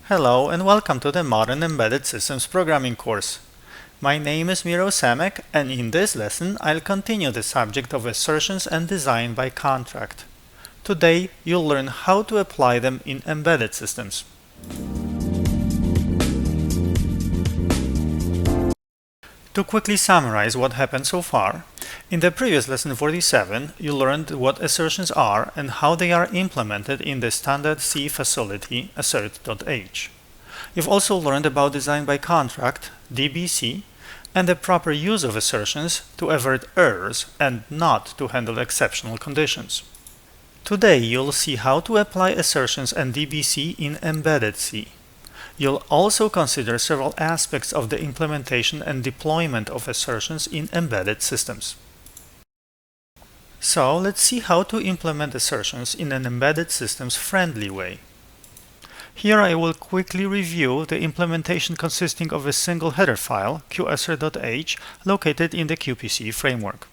Hello and welcome to the Modern Embedded Systems Programming course. My name is Miro Samek, and in this lesson I'll continue the subject of assertions and design by contract. Today you'll learn how to apply them in embedded systems. To quickly summarize what happened so far, in the previous lesson 47 you learned what assertions are and how they are implemented in the standard C facility assert.h. You've also learned about design by contract, DBC, and the proper use of assertions to avert errors and not to handle exceptional conditions. Today you'll see how to apply assertions and DBC in embedded C. You'll also consider several aspects of the implementation and deployment of assertions in embedded systems. So let's see how to implement assertions in an embedded systems friendly way. Here I will quickly review the implementation consisting of a single header file, qassert.h, located in the QPC framework.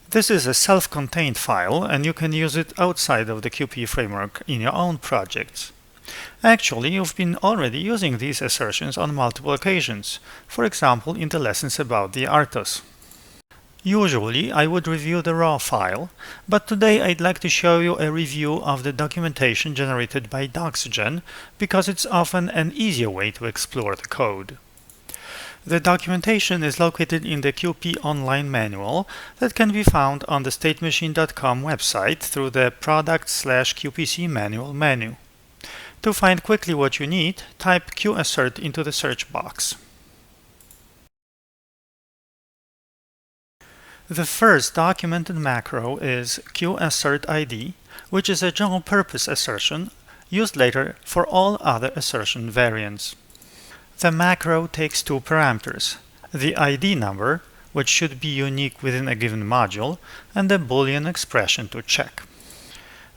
This is a self-contained file and you can use it outside of the QP framework in your own projects. Actually, you've been already using these assertions on multiple occasions, for example in the lessons about the RTOS. Usually I would review the raw file, but today I'd like to show you a review of the documentation generated by Doxygen because it's often an easier way to explore the code. The documentation is located in the QP online manual that can be found on the statemachine.com website through the product/QPC manual menu. To find quickly what you need, type qassert into the search box. The first documented macro is qassertid, which is a general-purpose assertion used later for all other assertion variants. The macro takes two parameters, the ID number, which should be unique within a given module, and the Boolean expression to check.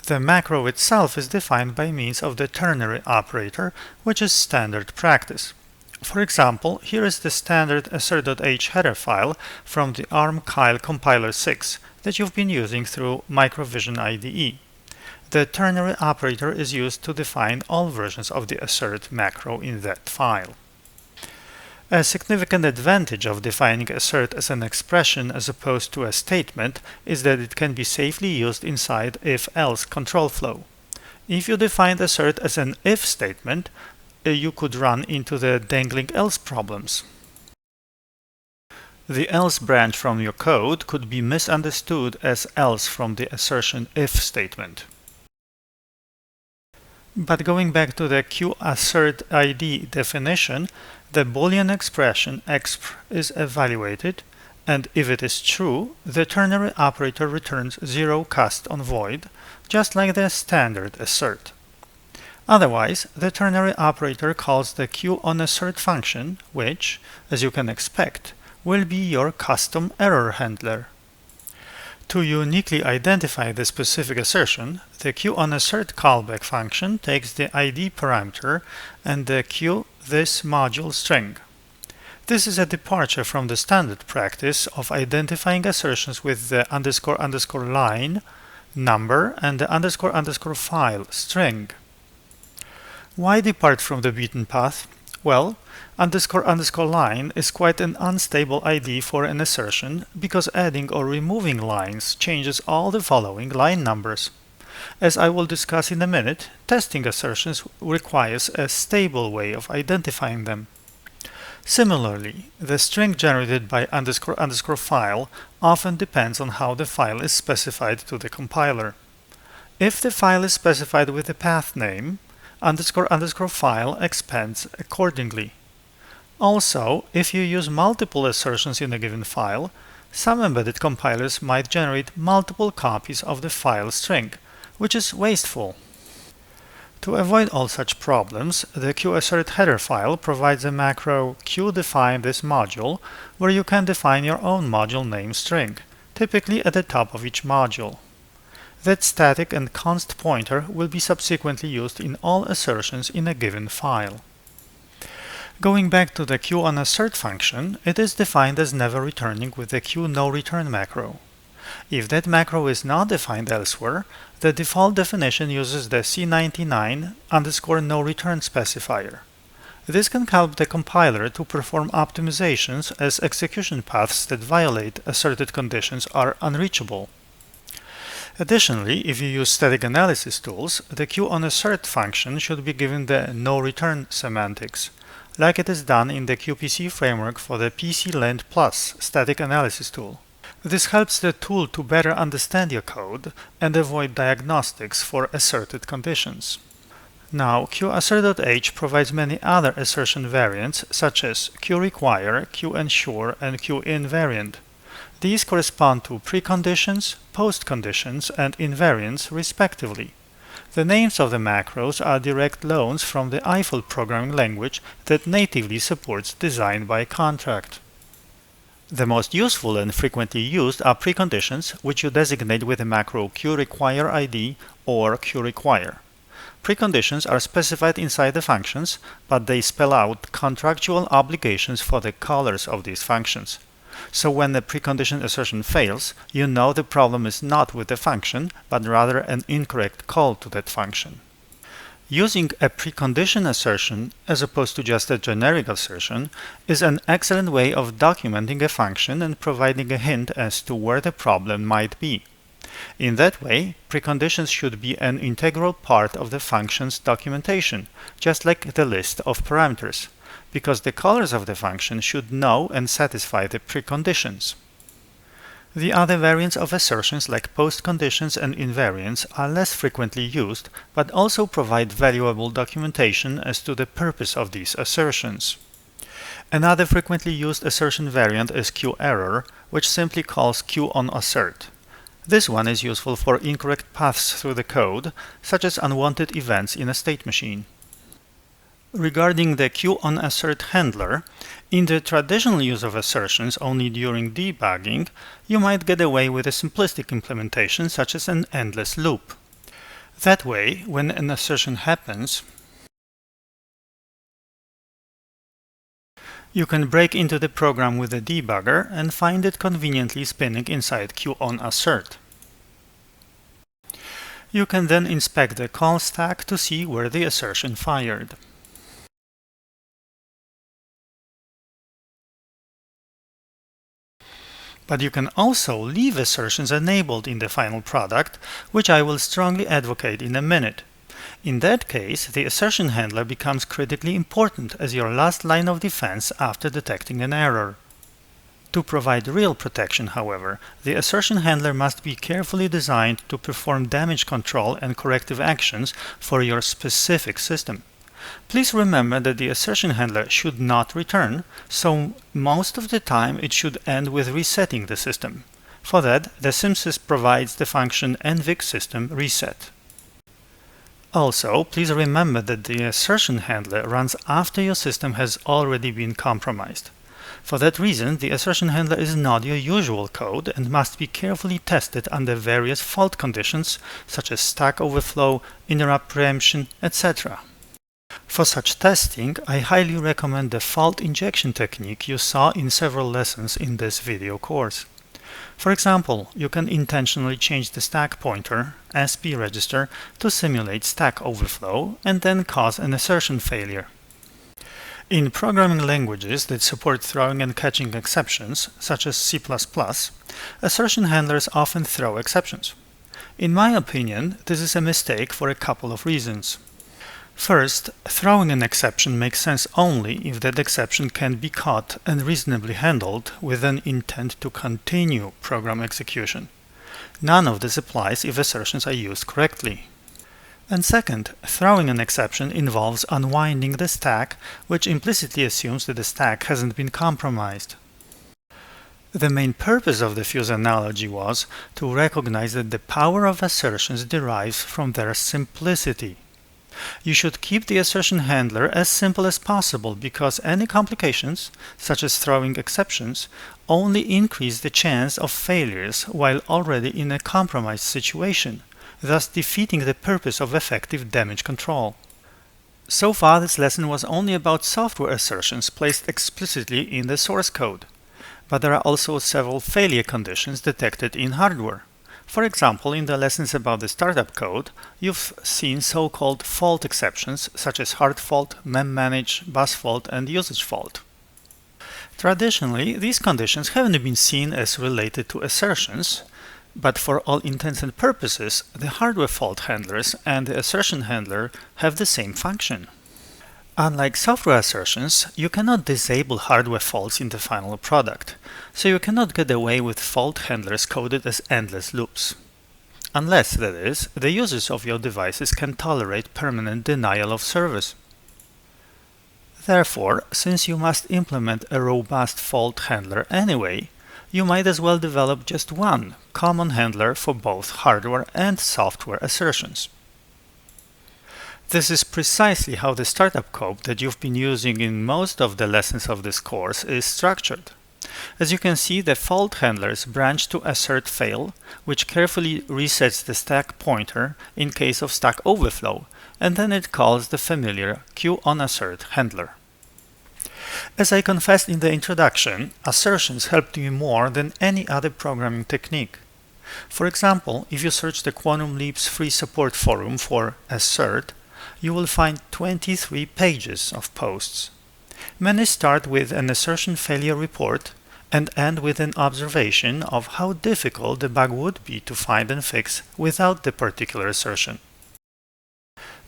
The macro itself is defined by means of the ternary operator, which is standard practice. For example, here is the standard assert.h header file from the ARM Kyle compiler 6 that you've been using through Microvision IDE. The ternary operator is used to define all versions of the assert macro in that file. A significant advantage of defining assert as an expression as opposed to a statement is that it can be safely used inside if-else control flow. If you defined assert as an if statement, you could run into the dangling else problems. The else branch from your code could be misunderstood as else from the assertion if statement. But going back to the qassertid definition, the Boolean expression exp is evaluated, and if it is true, the ternary operator returns 0 cast on void, just like the standard assert. Otherwise, the ternary operator calls the qOnAssert function, which, as you can expect, will be your custom error handler. To uniquely identify the specific assertion, the qOnAssert callback function takes the ID parameter and the qThisModule string. This is a departure from the standard practice of identifying assertions with the __ line, number, and the __ file string. Why depart from the beaten path? Well, __ line is quite an unstable ID for an assertion because adding or removing lines changes all the following line numbers. As I will discuss in a minute, testing assertions requires a stable way of identifying them. Similarly, the string generated by __ file often depends on how the file is specified to the compiler. If the file is specified with the path name, __ file expands accordingly. Also, if you use multiple assertions in a given file, some embedded compilers might generate multiple copies of the file string, which is wasteful. To avoid all such problems, the qassert header file provides a macro qDefineThisModule, where you can define your own module name string, typically at the top of each module. That static and const pointer will be subsequently used in all assertions in a given file. Going back to the qOnAssert function, it is defined as never returning with the qNoReturn macro. If that macro is not defined elsewhere, the default definition uses the C99 _no return specifier. This can help the compiler to perform optimizations as execution paths that violate asserted conditions are unreachable. Additionally, if you use static analysis tools, the qassert function should be given the no-return semantics, like it is done in the QPC framework for the PCLand Plus static analysis tool. This helps the tool to better understand your code and avoid diagnostics for asserted conditions. Now, qassert.h provides many other assertion variants such as qrequire, qensure, and qinvariant. These correspond to preconditions, postconditions, and invariants respectively. The names of the macros are direct loans from the Eiffel programming language that natively supports design by contract. The most useful and frequently used are preconditions, which you designate with the macro qrequireID or qrequire. Preconditions are specified inside the functions, but they spell out contractual obligations for the callers of these functions. So when the precondition assertion fails, you know the problem is not with the function, but rather an incorrect call to that function. Using a precondition assertion, as opposed to just a generic assertion, is an excellent way of documenting a function and providing a hint as to where the problem might be. In that way, preconditions should be an integral part of the function's documentation, just like the list of parameters, because the callers of the function should know and satisfy the preconditions. The other variants of assertions like postconditions and invariants are less frequently used, but also provide valuable documentation as to the purpose of these assertions. Another frequently used assertion variant is qerror, which simply calls qassert. This one is useful for incorrect paths through the code, such as unwanted events in a state machine. Regarding the qassert handler, in the traditional use of assertions only during debugging, you might get away with a simplistic implementation such as an endless loop. That way, when an assertion happens, you can break into the program with a debugger and find it conveniently spinning inside qassert. You can then inspect the call stack to see where the assertion fired. But you can also leave assertions enabled in the final product, which I will strongly advocate in a minute. In that case, the assertion handler becomes critically important as your last line of defense after detecting an error. To provide real protection, however, the assertion handler must be carefully designed to perform damage control and corrective actions for your specific system. Please remember that the assertion handler should not return, so most of the time it should end with resetting the system. For that, the SymSys provides the function nvig_system_reset. Also, please remember that the assertion handler runs after your system has already been compromised. For that reason, the assertion handler is not your usual code and must be carefully tested under various fault conditions such as stack overflow, interrupt preemption, etc. For such testing, I highly recommend the fault injection technique you saw in several lessons in this video course. For example, you can intentionally change the stack pointer, SP register, to simulate stack overflow and then cause an assertion failure. In programming languages that support throwing and catching exceptions, such as C++, assertion handlers often throw exceptions. In my opinion, this is a mistake for a couple of reasons. First, throwing an exception makes sense only if that exception can be caught and reasonably handled with an intent to continue program execution. None of this applies if assertions are used correctly. And second, throwing an exception involves unwinding the stack, which implicitly assumes that the stack hasn't been compromised. The main purpose of the fuse analogy was to recognize that the power of assertions derives from their simplicity. You should keep the assertion handler as simple as possible because any complications, such as throwing exceptions, only increase the chance of failures while already in a compromised situation, thus defeating the purpose of effective damage control. So far, this lesson was only about software assertions placed explicitly in the source code, but there are also several failure conditions detected in hardware. For example, in the lessons about the startup code, you've seen so-called fault exceptions such as hard fault, mem-manage, bus fault, and usage fault. Traditionally, these conditions haven't been seen as related to assertions, but for all intents and purposes, the hardware fault handlers and the assertion handler have the same function. Unlike software assertions, you cannot disable hardware faults in the final product, so you cannot get away with fault handlers coded as endless loops. Unless, that is, the users of your devices can tolerate permanent denial of service. Therefore, since you must implement a robust fault handler anyway, you might as well develop just one common handler for both hardware and software assertions. This is precisely how the startup code that you've been using in most of the lessons of this course is structured. As you can see, the fault handlers branch to assert fail, which carefully resets the stack pointer in case of stack overflow, and then it calls the familiar qassert handler. As I confessed in the introduction, assertions helped me more than any other programming technique. For example, if you search the Quantum Leap's free support forum for assert, you will find 23 pages of posts. Many start with an assertion failure report and end with an observation of how difficult the bug would be to find and fix without the particular assertion.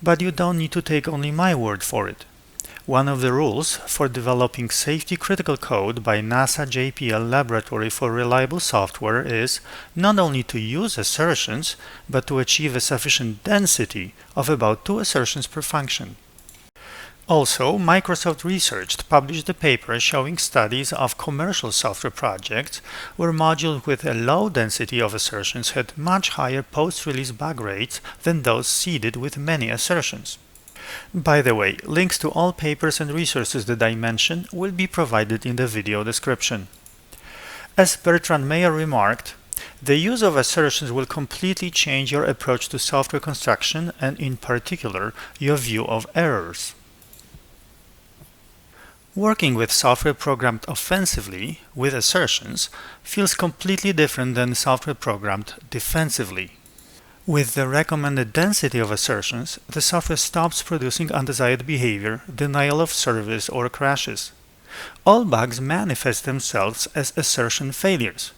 But you don't need to take only my word for it. One of the rules for developing safety-critical code by NASA JPL Laboratory for Reliable Software is not only to use assertions, but to achieve a sufficient density of about 2 assertions per function. Also, Microsoft Research published a paper showing studies of commercial software projects where modules with a low density of assertions had much higher post-release bug rates than those seeded with many assertions. By the way, links to all papers and resources that I mentioned will be provided in the video description. As Bertrand Meyer remarked, the use of assertions will completely change your approach to software construction and, in particular, your view of errors. Working with software programmed offensively with assertions feels completely different than software programmed defensively. With the recommended density of assertions, the software stops producing undesired behavior, denial of service, or crashes. All bugs manifest themselves as assertion failures.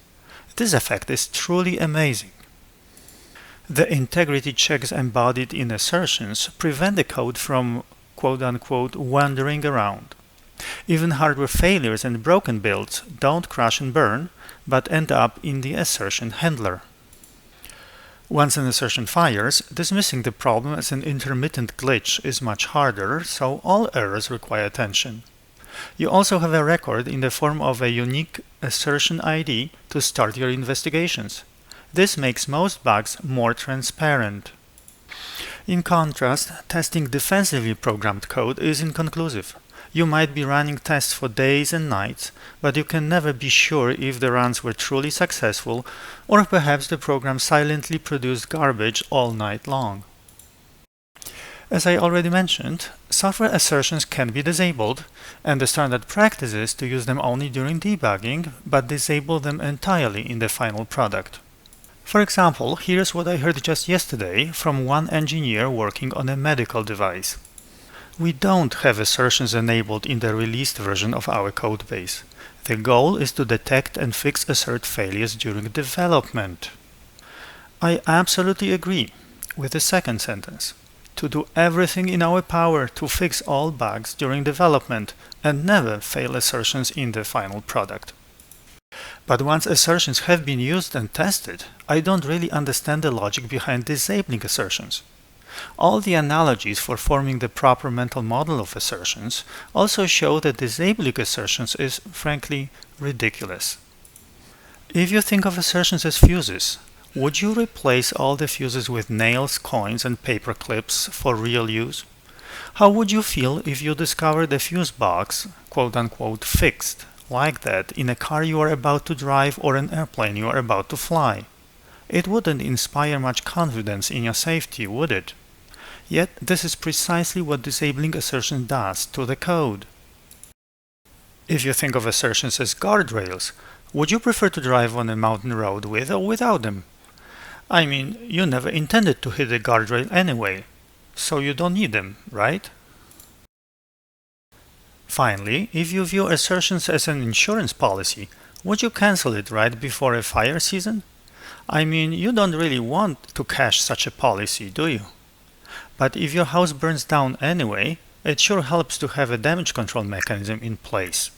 This effect is truly amazing. The integrity checks embodied in assertions prevent the code from quote-unquote wandering around. Even hardware failures and broken builds don't crash and burn, but end up in the assertion handler. Once an assertion fires, dismissing the problem as an intermittent glitch is much harder, so all errors require attention. You also have a record in the form of a unique assertion ID to start your investigations. This makes most bugs more transparent. In contrast, testing defensively programmed code is inconclusive. You might be running tests for days and nights, but you can never be sure if the runs were truly successful, or perhaps the program silently produced garbage all night long. As I already mentioned, software assertions can be disabled, and the standard practice is to use them only during debugging, but disable them entirely in the final product. For example, here's what I heard just yesterday from one engineer working on a medical device. We don't have assertions enabled in the released version of our codebase. The goal is to detect and fix assert failures during development. I absolutely agree with the second sentence. To do everything in our power to fix all bugs during development and never fail assertions in the final product. But once assertions have been used and tested, I don't really understand the logic behind disabling assertions. All the analogies for forming the proper mental model of assertions also show that disabling assertions is, frankly, ridiculous. If you think of assertions as fuses, would you replace all the fuses with nails, coins, and paper clips for real use? How would you feel if you discovered a fuse box, quote-unquote, fixed, like that in a car you are about to drive or an airplane you are about to fly? It wouldn't inspire much confidence in your safety, would it? Yet this is precisely what disabling assertion does to the code. If you think of assertions as guardrails, would you prefer to drive on a mountain road with or without them? I mean, you never intended to hit the guardrail anyway, so you don't need them, right? Finally, if you view assertions as an insurance policy, would you cancel it right before a fire season? I mean, you don't really want to cash such a policy, do you? But if your house burns down anyway, it sure helps to have a damage control mechanism in place.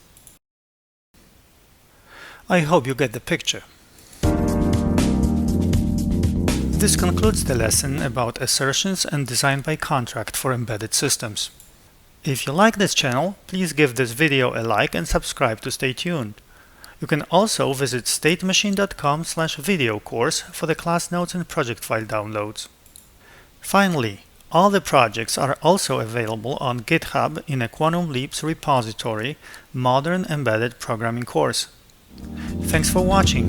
I hope you get the picture. This concludes the lesson about assertions and design by contract for embedded systems. If you like this channel, please give this video a like and subscribe to stay tuned. You can also visit statemachine.com/video course for the class notes and project file downloads. Finally, all the projects are also available on GitHub in a Quantum Leap's repository, Modern Embedded Programming course. Thanks for watching.